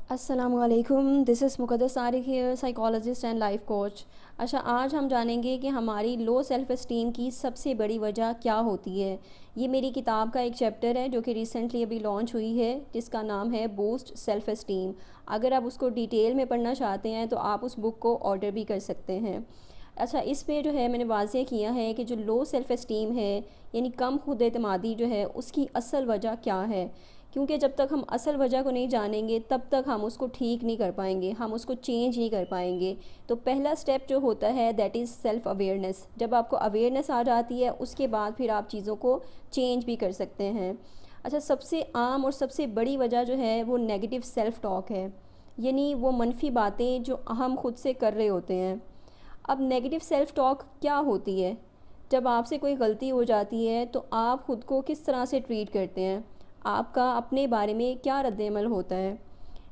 अस्सलामुअलैकुम, this is Muqaddas Arif here, psychologist and life coach. अच्छा, आज हम जानेंगे कि हमारी लो सेल्फ़ एस्टीम की सबसे बड़ी वजह क्या होती है। ये मेरी किताब का एक चैप्टर है जो कि रिसेंटली अभी लॉन्च हुई है, जिसका नाम है बूस्ट सेल्फ़ एस्टीम। अगर आप उसको डिटेल में पढ़ना चाहते हैं तो आप उस बुक को ऑर्डर भी कर सकते हैं। अच्छा, इसमें जो है मैंने वाज़ेह किया है कि जो लो सेल्फ़ एस्टीम है, यानी कम खुद एतमादी जो है, उसकी असल वजह क्या है। क्योंकि जब तक हम असल वजह को नहीं जानेंगे तब तक हम उसको ठीक नहीं कर पाएंगे, हम उसको चेंज नहीं कर पाएंगे। तो पहला स्टेप जो होता है दैट इज़ सेल्फ़ अवेयरनेस। जब आपको अवेयरनेस आ जाती है उसके बाद फिर आप चीज़ों को चेंज भी कर सकते हैं। अच्छा, सबसे आम और सबसे बड़ी वजह जो है वो नेगेटिव सेल्फ़ टॉक है, यानी वो मनफी बातें जो हम खुद से कर रहे होते हैं। अब नेगेटिव सेल्फ़ टॉक क्या होती है? जब आपसे कोई गलती हो जाती है तो आप ख़ुद को किस तरह से ट्रीट करते हैं? आपका अपने बारे में क्या रद्द-ए-अमल होता है?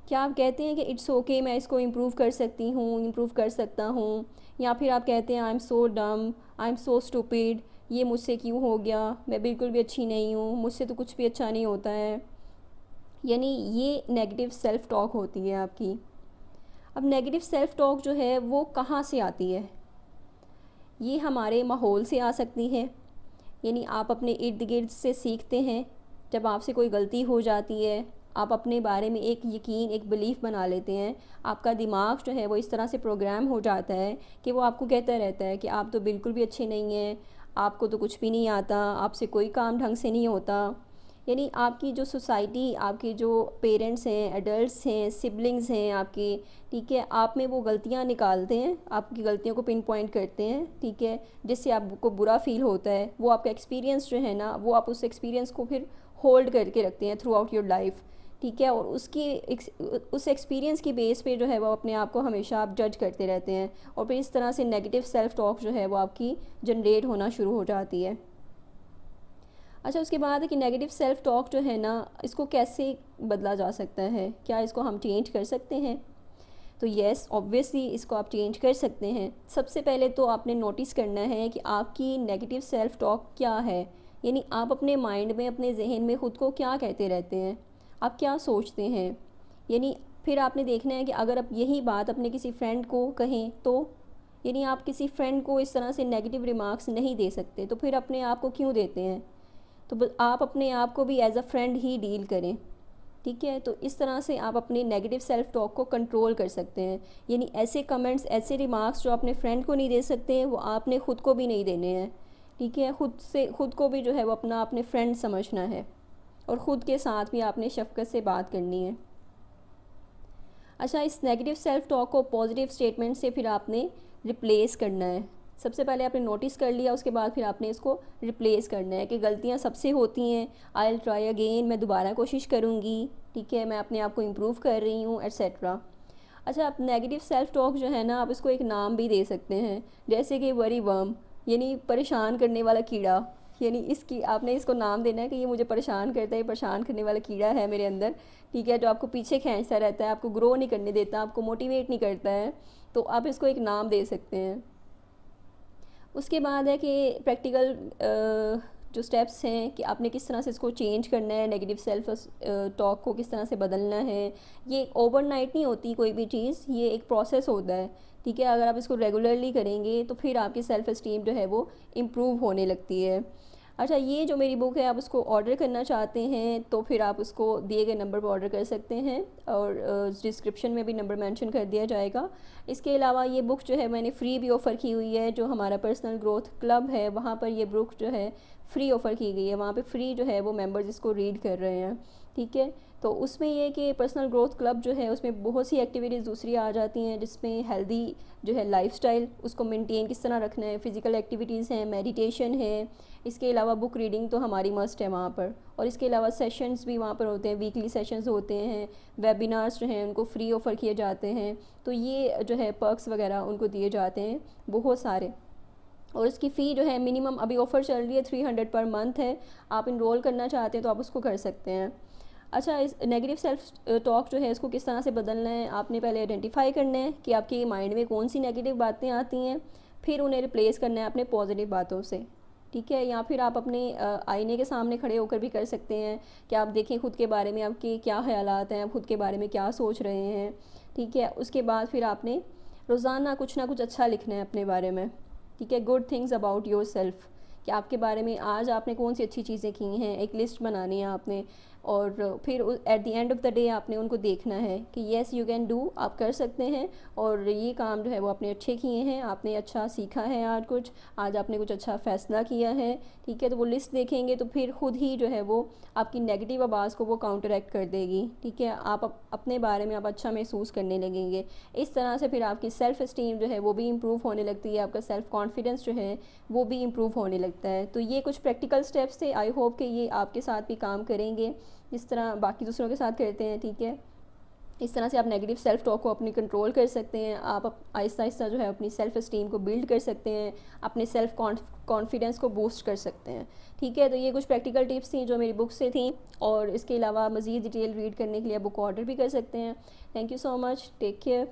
क्या आप कहते हैं कि इट्स ओके, मैं इसको इम्प्रूव कर सकती हूँ, इम्प्रूव कर सकता हूँ? या फिर आप कहते हैं आई एम सो डम, आई एम सो स्टूपिड, ये मुझसे क्यों हो गया? मैं बिल्कुल भी अच्छी नहीं हूँ, मुझसे तो कुछ भी अच्छा नहीं होता है। यानी ये नेगेटिव सेल्फ़ टॉक होती है आपकी। अब नेगेटिव सेल्फ़ टॉक जो है वो कहाँ से आती है? ये हमारे माहौल से आ सकती है, यानी आप अपने इर्द गिर्द से सीखते हैं। जब आपसे कोई गलती हो जाती है, आप अपने बारे में एक यकीन, एक बिलीफ बना लेते हैं। आपका दिमाग जो है वो इस तरह से प्रोग्राम हो जाता है कि वो आपको कहता रहता है कि आप तो बिल्कुल भी अच्छे नहीं हैं, आपको तो कुछ भी नहीं आता, आपसे कोई काम ढंग से नहीं होता। यानी आपकी जो सोसाइटी, आपके जो पेरेंट्स हैं, एडल्ट्स हैं, सिबलिंग्स हैं आपके, ठीक है, आप में वो गलतियाँ निकालते हैं, आपकी गलतियों को पिन पॉइंट करते हैं, ठीक है, जिससे आपको बुरा फील होता है। वो आपका एक्सपीरियंस जो है ना, वो आप उस एक्सपीरियंस को फिर होल्ड करके रखते हैं थ्रू आउट योर लाइफ, ठीक है, और उस एक्सपीरियंस की बेस पे जो है वो अपने आप को हमेशा आप जज करते रहते हैं, और फिर इस तरह से नेगेटिव सेल्फ टॉक जो है वो आपकी जनरेट होना शुरू हो जाती है। अच्छा, उसके बाद है कि नेगेटिव सेल्फ टॉक जो है ना, इसको कैसे बदला जा सकता है? क्या इसको हम चेंज कर सकते हैं? तो येस, ऑब्वियसली इसको आप चेंज कर सकते हैं। सबसे पहले तो आपने नोटिस करना है कि आपकी नेगेटिव सेल्फ टॉक क्या है, यानी आप अपने माइंड में, अपने जहन में ख़ुद को क्या कहते रहते हैं, आप क्या सोचते हैं। यानी फिर आपने देखना है कि अगर आप यही बात अपने किसी फ्रेंड को कहें तो, यानी आप किसी फ्रेंड को इस तरह से नेगेटिव रिमार्क्स नहीं दे सकते, तो फिर अपने आप को क्यों देते हैं? तो आप अपने आप को भी एज अ फ्रेंड ही डील करें, ठीक है। तो इस तरह से आप अपने नेगेटिव सेल्फ टॉक को कंट्रोल कर सकते हैं। यानी ऐसे कमेंट्स, ऐसे रिमार्क्स जो अपने फ्रेंड को नहीं दे सकते हैं, वो आपने ख़ुद को भी नहीं देने हैं, ठीक है। ख़ुद को भी जो है वो अपने फ्रेंड समझना है, और ख़ुद के साथ भी आपने शफ़क़त से बात करनी है। अच्छा, इस नेगेटिव सेल्फ टॉक को पॉजिटिव स्टेटमेंट से फिर आपने रिप्लेस करना है। सबसे पहले आपने नोटिस कर लिया, उसके बाद फिर आपने इसको रिप्लेस करना है कि गलतियाँ सबसे होती हैं, आई विल ट्राई अगेन, मैं दोबारा कोशिश करूँगी, ठीक है, मैं अपने आप को इम्प्रूव कर रही हूँ, एट्सेट्रा। अच्छा, आप नेगेटिव सेल्फ टॉक जो है ना, आप इसको एक नाम भी दे सकते हैं, जैसे कि वरी वर्म, यानी परेशान करने वाला कीड़ा। यानी इसकी आपने इसको नाम देना है कि ये मुझे परेशान करता है, ये परेशान करने वाला कीड़ा है मेरे अंदर, ठीक है, जो आपको पीछे खींचता रहता है, आपको ग्रो नहीं करने देता, आपको मोटिवेट नहीं करता है। तो आप इसको एक नाम दे सकते हैं। उसके बाद है कि प्रैक्टिकल जो स्टेप्स हैं कि आपने किस तरह से इसको चेंज करना है, नेगेटिव सेल्फ टॉक को किस तरह से बदलना है। ये ओवरनाइट नहीं होती कोई भी चीज़, ये एक प्रोसेस होता है, ठीक है। अगर आप इसको रेगुलरली करेंगे तो फिर आपकी सेल्फ इस्टीम जो है वो इम्प्रूव होने लगती है। अच्छा, ये जो मेरी बुक है, आप उसको ऑर्डर करना चाहते हैं तो फिर आप उसको दिए गए नंबर पर ऑर्डर कर सकते हैं, और डिस्क्रिप्शन में भी नंबर मेंशन कर दिया जाएगा। इसके अलावा ये बुक जो है मैंने फ़्री भी ऑफ़र की हुई है, जो हमारा पर्सनल ग्रोथ क्लब है वहाँ पर ये बुक जो है फ़्री ऑफ़र की गई है, वहाँ पे फ्री जो है वो मेंबर्स इसको रीड कर रहे हैं, ठीक है। तो उसमें ये कि पर्सनल ग्रोथ क्लब जो है उसमें बहुत सी एक्टिविटीज़ दूसरी आ जाती हैं, जिसमें हेल्दी जो है लाइफस्टाइल उसको मेंटेन किस तरह रखना है, फ़िज़िकल एक्टिविटीज़ हैं, मेडिटेशन है, इसके अलावा बुक रीडिंग तो हमारी मस्ट है वहाँ पर। और इसके अलावा सेशंस भी वहाँ पर होते हैं, वीकली सेशंस होते हैं, वेबिनार्स जो हैं उनको फ्री ऑफ़र किए जाते हैं। तो ये जो है पर्क्स वगैरह उनको दिए जाते हैं बहुत सारे। और इसकी फ़ी जो है मिनिमम अभी ऑफ़र चल रही है, 300 पर मंथ है। आप इनरोल करना चाहते हैं तो आप उसको कर सकते हैं। अच्छा, इस नेगेटिव सेल्फ टॉक जो है इसको किस तरह से बदलना है, आपने पहले आइडेंटिफाई करना है कि आपके माइंड में कौन सी नेगेटिव बातें आती हैं, फिर उन्हें रिप्लेस करना है अपने पॉजिटिव बातों से, ठीक है। या फिर आप अपने आईने के सामने खड़े होकर भी कर सकते हैं कि आप देखें खुद के बारे में आपके क्या ख्यालात हैं, आप खुद के बारे में क्या सोच रहे हैं, ठीक है। उसके बाद फिर आपने रोज़ाना कुछ ना कुछ अच्छा लिखना है अपने बारे में, ठीक है। Good things about your self, कि आपके बारे में आज आपने कौन सी अच्छी चीज़ें की हैं, एक लिस्ट बनानी है आपने। और फिर at the end of the day आपने उनको देखना है कि येस यू कैन डू, आप कर सकते हैं। और ये काम जो है वो आपने अच्छे किए हैं, आपने अच्छा सीखा है आज आपने कुछ अच्छा फ़ैसला किया है, ठीक है। तो वो लिस्ट देखेंगे तो फिर खुद ही जो है वो आपकी नेगेटिव आवाज़ को वो काउंटरैक्ट कर देगी, ठीक है। आप अपने बारे में आप अच्छा महसूस करने लगेंगे। इस तरह से फिर आपकी सेल्फ़ इस्टीम जो है वो भी इम्प्रूव होने लगती है, आपका सेल्फ़ कॉन्फिडेंस जो है वो भी इम्प्रूव होने लगता है। तो ये कुछ प्रैक्टिकल स्टेप्स थे, आई होप कि ये आपके साथ भी काम करेंगे जिस तरह बाकी दूसरों के साथ करते हैं, ठीक है। इस तरह से आप नेगेटिव सेल्फ टॉक को अपनी कंट्रोल कर सकते हैं, आप आहिस्ता आहिस्ता जो है अपनी सेल्फ इस्टीम को बिल्ड कर सकते हैं, अपने सेल्फ कॉन्फिडेंस को बूस्ट कर सकते हैं, ठीक है। तो ये कुछ प्रैक्टिकल टिप्स थी जो मेरी बुक से थी, और इसके अलावा मज़ीद डिटेल रीड करने के लिए आप बुक ऑर्डर भी कर सकते हैं। Thank you so much, take care.